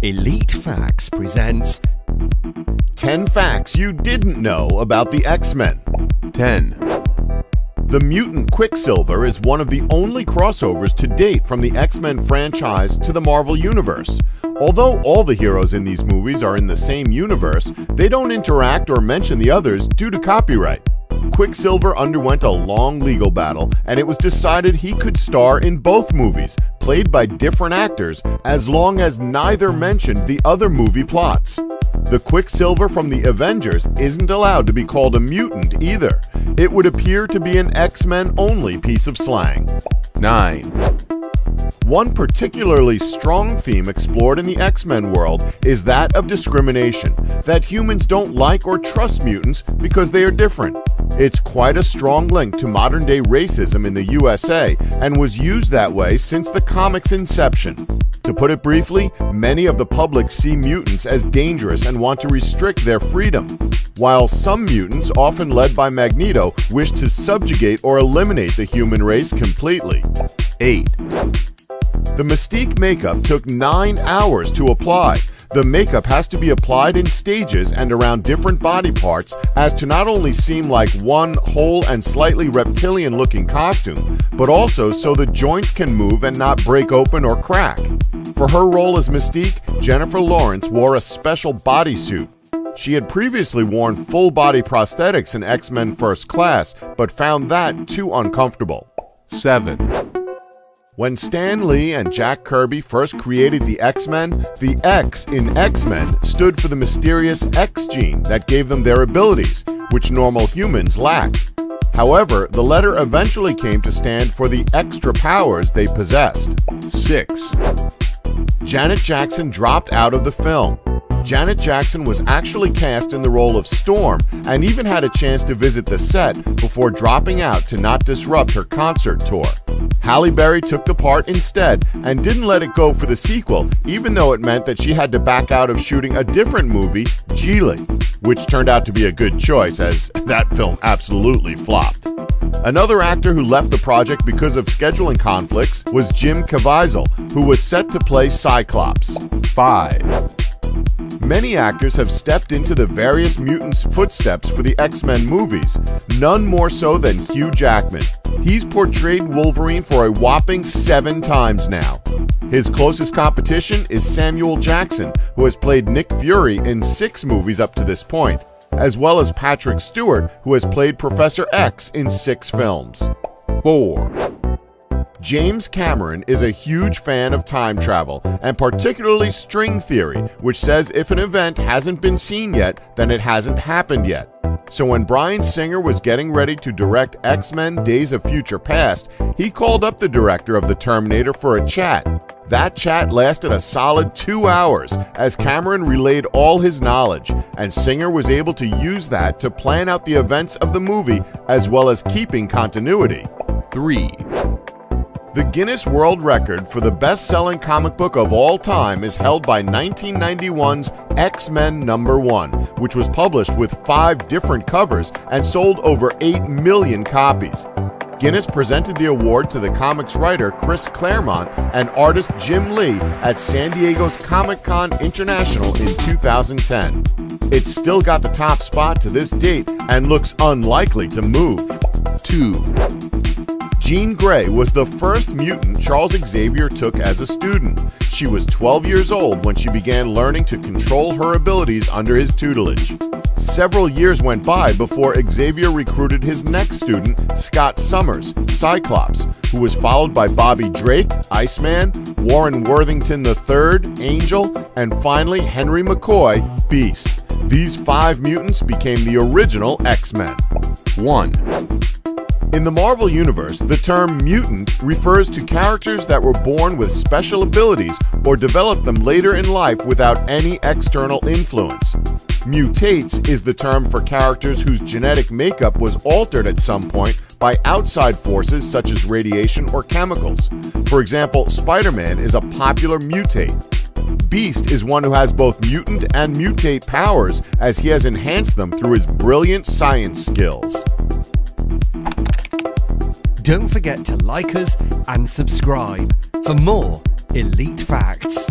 Elite Facts presents 10 facts you didn't know about the X-Men. 10. The mutant Quicksilver is one of the only crossovers to date from the X-Men franchise to the Marvel Universe. Although all the heroes in these movies are in the same universe, they don't interact or mention the others due to copyright. Quicksilver underwent a long legal battle, and it was decided he could star in both movies, played by different actors, as long as neither mentioned the other movie plots. The Quicksilver from the Avengers isn't allowed to be called a mutant either. It would appear to be an X-Men only piece of slang. 9. One particularly strong theme explored in the X-Men world is that of discrimination, that humans don't like or trust mutants because they are different. It's quite a strong link to modern-day racism in the USA and was used that way since the comic's inception. To put it briefly, many of the public see mutants as dangerous and want to restrict their freedom, while some mutants, often led by Magneto, wish to subjugate or eliminate the human race completely. 8. The Mystique makeup took 9 hours to apply. The makeup has to be applied in stages and around different body parts as to not only seem like one whole and slightly reptilian-looking costume, but also so the joints can move and not break open or crack. For her role as Mystique, Jennifer Lawrence wore a special bodysuit. She had previously worn full-body prosthetics in X-Men First Class, but found that too uncomfortable. 7. When Stan Lee and Jack Kirby first created the X-Men, the X in X-Men stood for the mysterious Xgene that gave them their abilities, which normal humans lacked. However, the letter eventually came to stand for the extra powers they possessed. 6. Janet Jackson dropped out of the film. Janet Jackson was actually cast in the role of Storm and even had a chance to visit the set before dropping out to not disrupt her concert tour. Halle Berry took the part instead and didn't let it go for the sequel, even though it meant that she had to back out of shooting a different movie, Geely, which turned out to be a good choice as that film absolutely flopped. Another actor who left the project because of scheduling conflicts was Jim Caviezel, who was set to play Cyclops. 5. Many actors have stepped into the various mutants' footsteps for the X-Men movies, none more so than Hugh Jackman. He's portrayed Wolverine for a whopping 7 times now. His closest competition is Samuel Jackson, who has played Nick Fury in 6 movies up to this point, as well as Patrick Stewart, who has played Professor X in 6 films. 4. James Cameron is a huge fan of time travel, and particularly string theory, which says if an event hasn't been seen yet, then it hasn't happened yet. So when Bryan Singer was getting ready to direct X-Men Days of Future Past, he called up the director of The Terminator for a chat. That chat lasted a solid 2 hours as Cameron relayed all his knowledge, and Singer was able to use that to plan out the events of the movie as well as keeping continuity. 3. The Guinness World Record for the best-selling comic book of all time is held by 1991's X-Men #1, which was published with 5 different covers and sold over 8 million copies. Guinness presented the award to the comics writer Chris Claremont and artist Jim Lee at San Diego's Comic-Con International in 2010. It's still got the top spot to this date and looks unlikely to move. 2. Jean Grey was the first mutant Charles Xavier took as a student. She was 12 years old when she began learning to control her abilities under his tutelage. Several years went by before Xavier recruited his next student, Scott Summers, Cyclops, who was followed by Bobby Drake, Iceman, Warren Worthington III, Angel, and finally Henry McCoy, Beast. These 5 mutants became the original X-Men. 1. In the Marvel Universe, the term mutant refers to characters that were born with special abilities or developed them later in life without any external influence. Mutates is the term for characters whose genetic makeup was altered at some point by outside forces such as radiation or chemicals. For example, Spider-Man is a popular mutate. Beast is one who has both mutant and mutate powers, as he has enhanced them through his brilliant science skills. Don't forget to like us and subscribe for more Elite Facts.